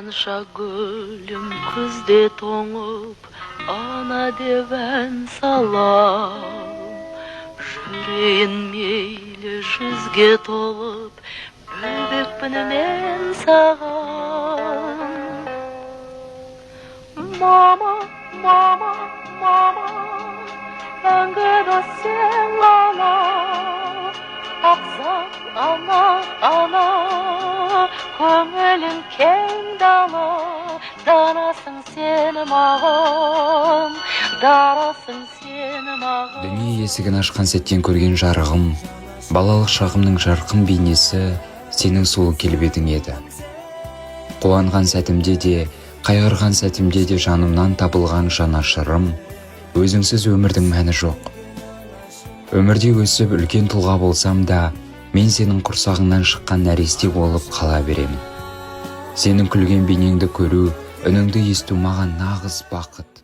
Қанша гүлім күзде тоңып, ана деп ән салам. Жүрейін мейлі жүзге толып, бөбекпін мен саған. Мама, мама, мама, мәңгі дос сен ғана. Ақсақ ана, ана, көңілің кең дала. Данасың сен маған, дарасың сен маған. Дүние есігін ашқан сәттен көрген жарығым, балалық шағымның жарқын бейнесі сенің сұлу келбетің еді. Қуанған сәтімде де, қайғырған сәтімде де жанымнан табылған жанашырым, өзіңсіз өмірдің мәні жоқ. Өмірде өсіп үлкен тұлға болсам да, мен сенің құрсағыңнан шыққан нәресте болып қала беремін. Сенің күлген бейнеңді көру, үніңді есту маған нағыз бақыт.